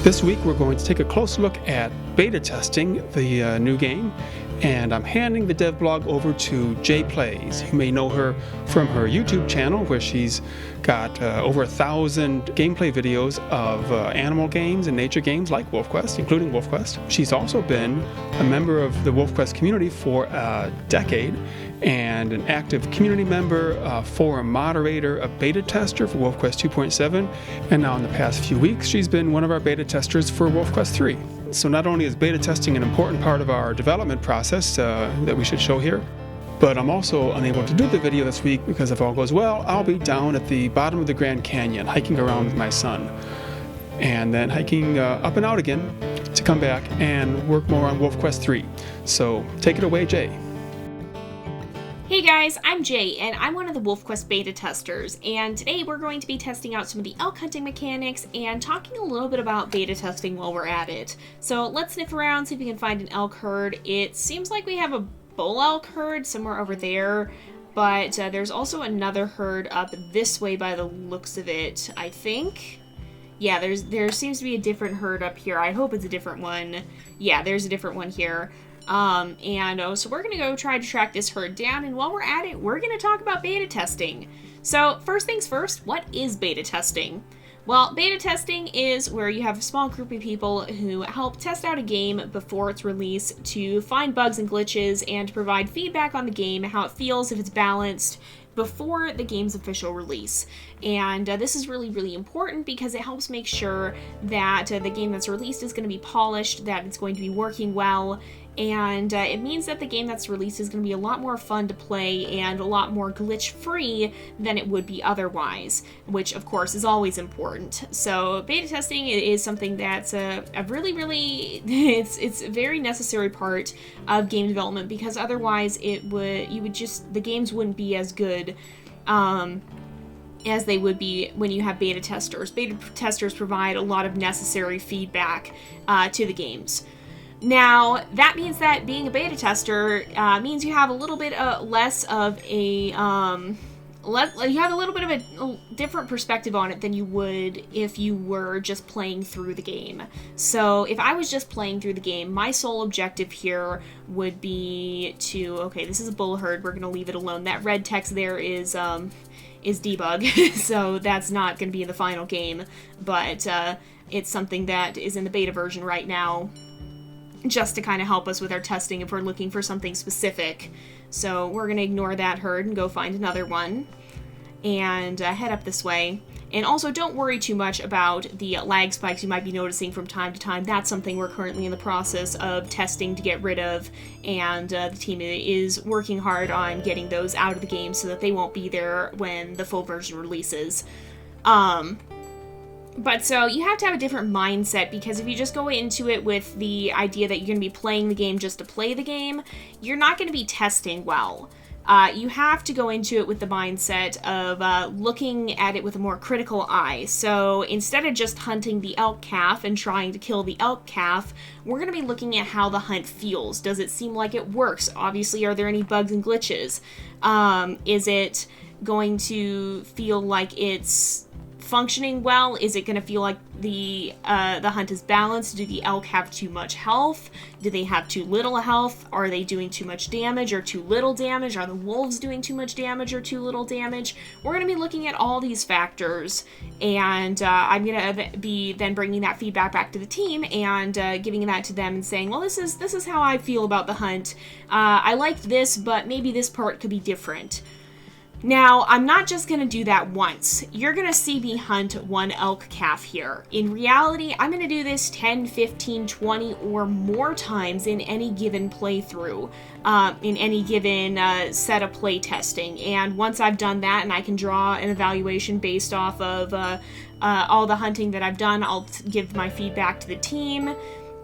This week we're going to take a close look at beta testing the new game, and I'm handing the devblog over to JayPlays. You may know her from her YouTube channel where she's got over 1,000 gameplay videos of animal games and nature games like WolfQuest, including WolfQuest. She's also been a member of the WolfQuest community for a decade and an active community member, forum moderator, a beta tester for WolfQuest 2.7, and now in the past few weeks she's been one of our beta testers for WolfQuest 3. So not only is beta testing an important part of our development process that we should show here, but I'm also unable to do the video this week because if all goes well, I'll be down at the bottom of the Grand Canyon hiking around with my son, and then hiking up and out again to come back and work more on WolfQuest 3. So take it away, Jay. Hey guys, I'm Jay, and I'm one of the WolfQuest beta testers, and today we're going to be testing out some of the elk hunting mechanics and talking a little bit about beta testing while we're at it. So let's sniff around, see if we can find an elk herd. It seems like we have a bull elk herd somewhere over there, but there's also another herd up this way by the looks of it, I think. Yeah, there seems to be a different herd up here. I hope it's a different one. Yeah, there's a different one here. So we're gonna go try to track this herd down, and while we're at it, we're gonna talk about beta testing. So first things first, what is beta testing? Well, beta testing is where you have a small group of people who help test out a game before its release to find bugs and glitches and to provide feedback on the game, how it feels, if it's balanced, before the game's official release. And this is really, really important because it helps make sure that the game that's released is going to be polished, that it's going to be working well, and it means that the game that's released is going to be a lot more fun to play and a lot more glitch-free than it would be otherwise, which of course is always important. So beta testing is something that's a really, really, it's a very necessary part of game development, because otherwise the games wouldn't be as good as they would be when you have beta testers. Beta testers provide a lot of necessary feedback to the games. Now, that means that being a beta tester means you have a little bit less of a, you have a little bit of a different perspective on it than you would if you were just playing through the game. So if I was just playing through the game, my sole objective here would be to, okay, this is a bull herd, we're going to leave it alone. That red text there is debug, so that's not going to be in the final game, but it's something that is in the beta version right now, just to kind of help us with our testing if we're looking for something specific. So we're going to ignore that herd and go find another one and head up this way. And also don't worry too much about the lag spikes you might be noticing from time to time. That's something we're currently in the process of testing to get rid of, and the team is working hard on getting those out of the game so that they won't be there when the full version releases. But so you have to have a different mindset, because if you just go into it with the idea that you're going to be playing the game just to play the game, you're not going to be testing well. You have to go into it with the mindset of looking at it with a more critical eye. So instead of just hunting the elk calf and trying to kill the elk calf, we're going to be looking at how the hunt feels. Does it seem like it works? Obviously, are there any bugs and glitches? Is it going to feel like it's functioning well? Is it going to feel like the hunt is balanced? Do the elk have too much health? Do they have too little health? Are they doing too much damage or too little damage? Are the wolves doing too much damage or too little damage? We're going to be looking at all these factors, and I'm going to be then bringing that feedback back to the team and giving that to them and saying, well, this is how I feel about the hunt. I liked this, but maybe this part could be different. Now, I'm not just going to do that once. You're going to see me hunt one elk calf here. In reality, I'm going to do this 10, 15, 20, or more times in any given playthrough, in any given set of play testing. And once I've done that and I can draw an evaluation based off of all the hunting that I've done, I'll give my feedback to the team.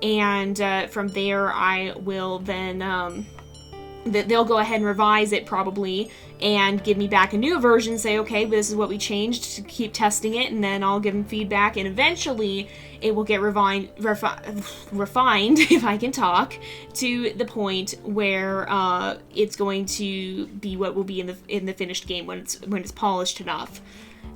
And from there, I will then... they'll go ahead and revise it probably and give me back a new version, say, okay, this is what we changed, to keep testing it, and then I'll give them feedback, and eventually it will get refined, if I can talk, to the point where it's going to be what will be in the finished game when it's polished enough.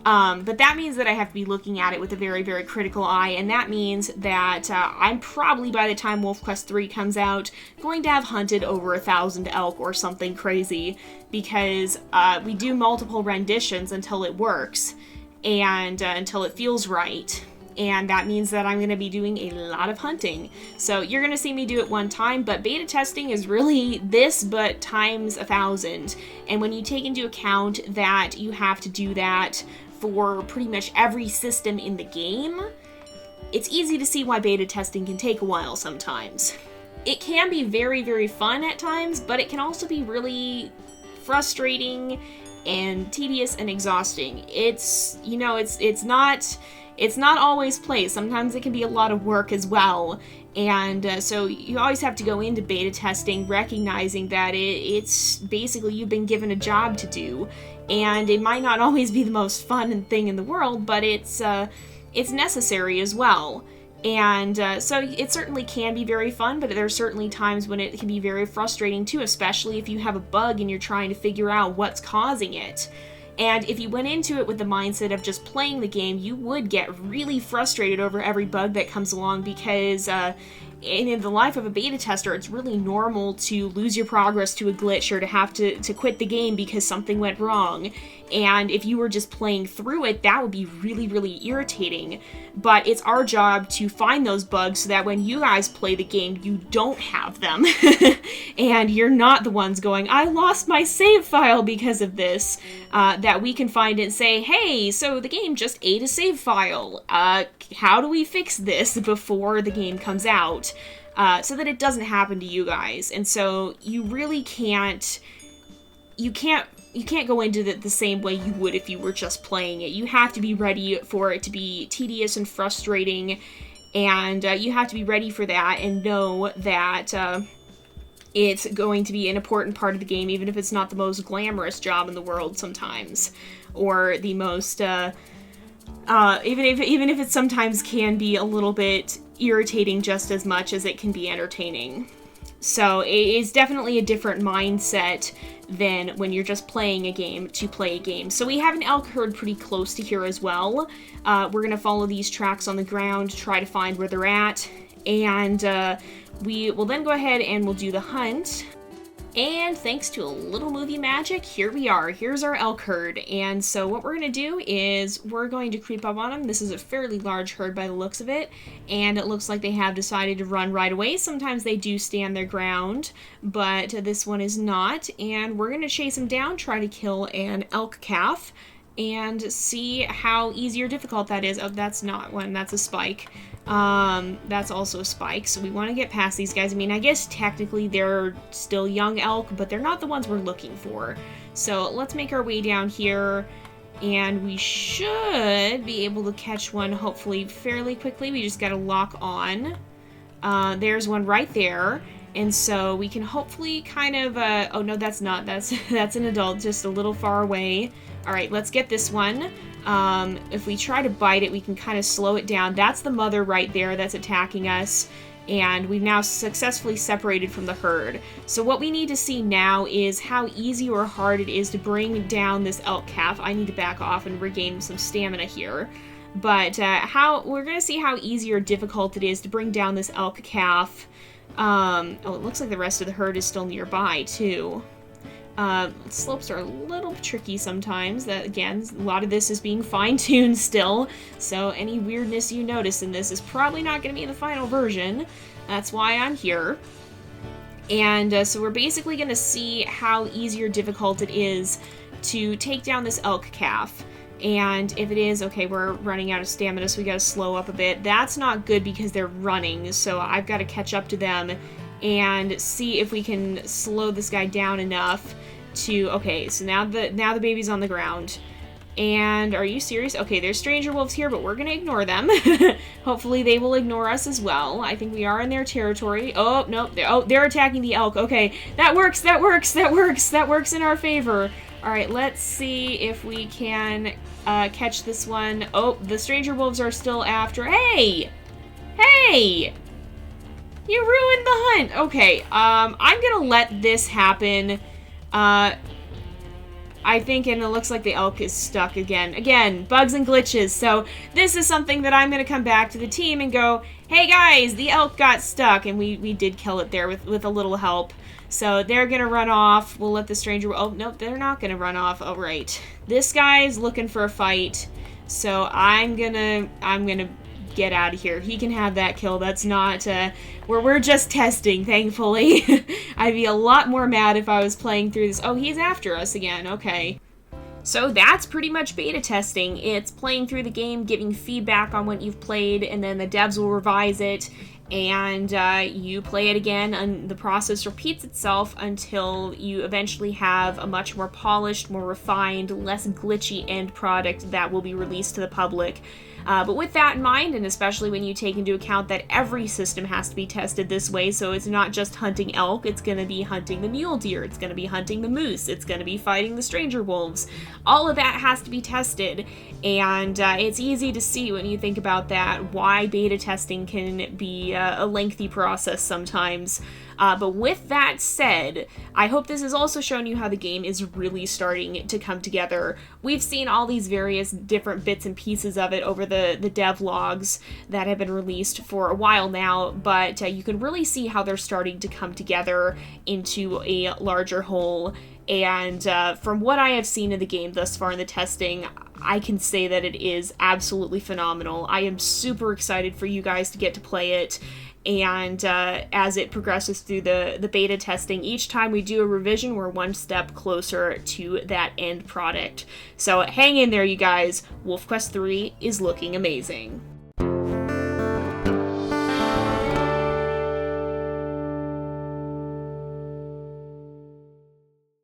But that means that I have to be looking at it with a very, very critical eye, and that means that I'm probably, by the time WolfQuest 3 comes out, going to have hunted over 1,000 elk or something crazy, because we do multiple renditions until it works, and until it feels right. And that means that I'm going to be doing a lot of hunting. So you're going to see me do it one time, but beta testing is really this, but times 1,000. And when you take into account that you have to do that for pretty much every system in the game, it's easy to see why beta testing can take a while sometimes. It can be very, very fun at times, but it can also be really frustrating and tedious and exhausting. It's, you know, it's not always play. Sometimes it can be a lot of work as well. And so you always have to go into beta testing recognizing that it's basically you've been given a job to do. And it might not always be the most fun thing in the world, but it's necessary as well. And so it certainly can be very fun, but there are certainly times when it can be very frustrating too, especially if you have a bug and you're trying to figure out what's causing it. And if you went into it with the mindset of just playing the game, you would get really frustrated over every bug that comes along, because in the life of a beta tester, it's really normal to lose your progress to a glitch or to have to quit the game because something went wrong. And if you were just playing through it, that would be really, really irritating. But it's our job to find those bugs so that when you guys play the game, you don't have them. And you're not the ones going, I lost my save file because of this. That we can find it and say, hey, so the game just ate a save file. How do we fix this before the game comes out? So that it doesn't happen to you guys. And so you really can't go into it the same way you would if you were just playing it. You have to be ready for it to be tedious and frustrating, and you have to be ready for that and know that it's going to be an important part of the game, even if it's not the most glamorous job in the world sometimes, or the most, even if it sometimes can be a little bit irritating just as much as it can be entertaining. So it is definitely a different mindset than when you're just playing a game to play a game. So we have an elk herd pretty close to here as well. We're going to follow these tracks on the ground, try to find where they're at, and we will then go ahead and we'll do the hunt. And thanks to a little movie magic, here we are. Here's our elk herd. And so what we're going to do is we're going to creep up on them. This is a fairly large herd by the looks of it. And it looks like they have decided to run right away. Sometimes they do stand their ground, but this one is not. And we're going to chase them down, try to kill an elk calf, and see how easy or difficult that is. Oh, that's not one. That's a spike. That's also a spike, so we want to get past these guys. I mean, I guess technically they're still young elk, but they're not the ones we're looking for. So let's make our way down here, and we should be able to catch one hopefully fairly quickly. We just gotta lock on. There's one right there, and so we can hopefully kind of, oh no, that's not, that's an adult, just a little far away. Alright, let's get this one. If we try to bite it, we can kind of slow it down. That's the mother right there that's attacking us, and we've now successfully separated from the herd. So what we need to see now is how easy or hard it is to bring down this elk calf. I need to back off and regain some stamina here. But we're going to see how easy or difficult it is to bring down this elk calf. Oh, it looks like the rest of the herd is still nearby, too. Slopes are a little tricky sometimes. That, again, a lot of this is being fine-tuned still, so any weirdness you notice in this is probably not going to be in the final version. That's why I'm here. And so we're basically going to see how easy or difficult it is to take down this elk calf. And if it is, okay, we're running out of stamina, so we got to slow up a bit. That's not good because they're running, so I've got to catch up to them and see if we can slow this guy down enough to, okay, so now the baby's on the ground. And are you serious? Okay, there's stranger wolves here, but we're gonna ignore them. Hopefully they will ignore us as well. I think we are in their territory. Oh, no, they're attacking the elk. Okay, that works in our favor. All right, let's see if we can catch this one. Oh, the stranger wolves are still after. Hey! You ruined the hunt. Okay, I'm gonna let this happen. I think, and it looks like the elk is stuck again. Again, bugs and glitches. So this is something that I'm going to come back to the team and go, hey guys, the elk got stuck. And we did kill it there with a little help. So they're going to run off. We'll let the stranger... Oh, nope, they're not going to run off. Oh, right. This guy's looking for a fight. So I'm gonna get out of here. He can have that kill. That's not... we're just testing, thankfully. I'd be a lot more mad if I was playing through this. Oh, he's after us again. Okay. So that's pretty much beta testing. It's playing through the game, giving feedback on what you've played, and then the devs will revise it, and you play it again, and the process repeats itself until you eventually have a much more polished, more refined, less glitchy end product that will be released to the public. But with that in mind, and especially when you take into account that every system has to be tested this way, so it's not just hunting elk, it's going to be hunting the mule deer, it's going to be hunting the moose, it's going to be fighting the stranger wolves. All of that has to be tested, and it's easy to see when you think about that why beta testing can be a lengthy process sometimes. But with that said, I hope this has also shown you how the game is really starting to come together. We've seen all these various different bits and pieces of it over the devlogs that have been released for a while now, but you can really see how they're starting to come together into a larger whole. And from what I have seen in the game thus far in the testing, I can say that it is absolutely phenomenal. I am super excited for you guys to get to play it. And as it progresses through the beta testing, each time we do a revision, we're one step closer to that end product. So hang in there, you guys. WolfQuest 3 is looking amazing.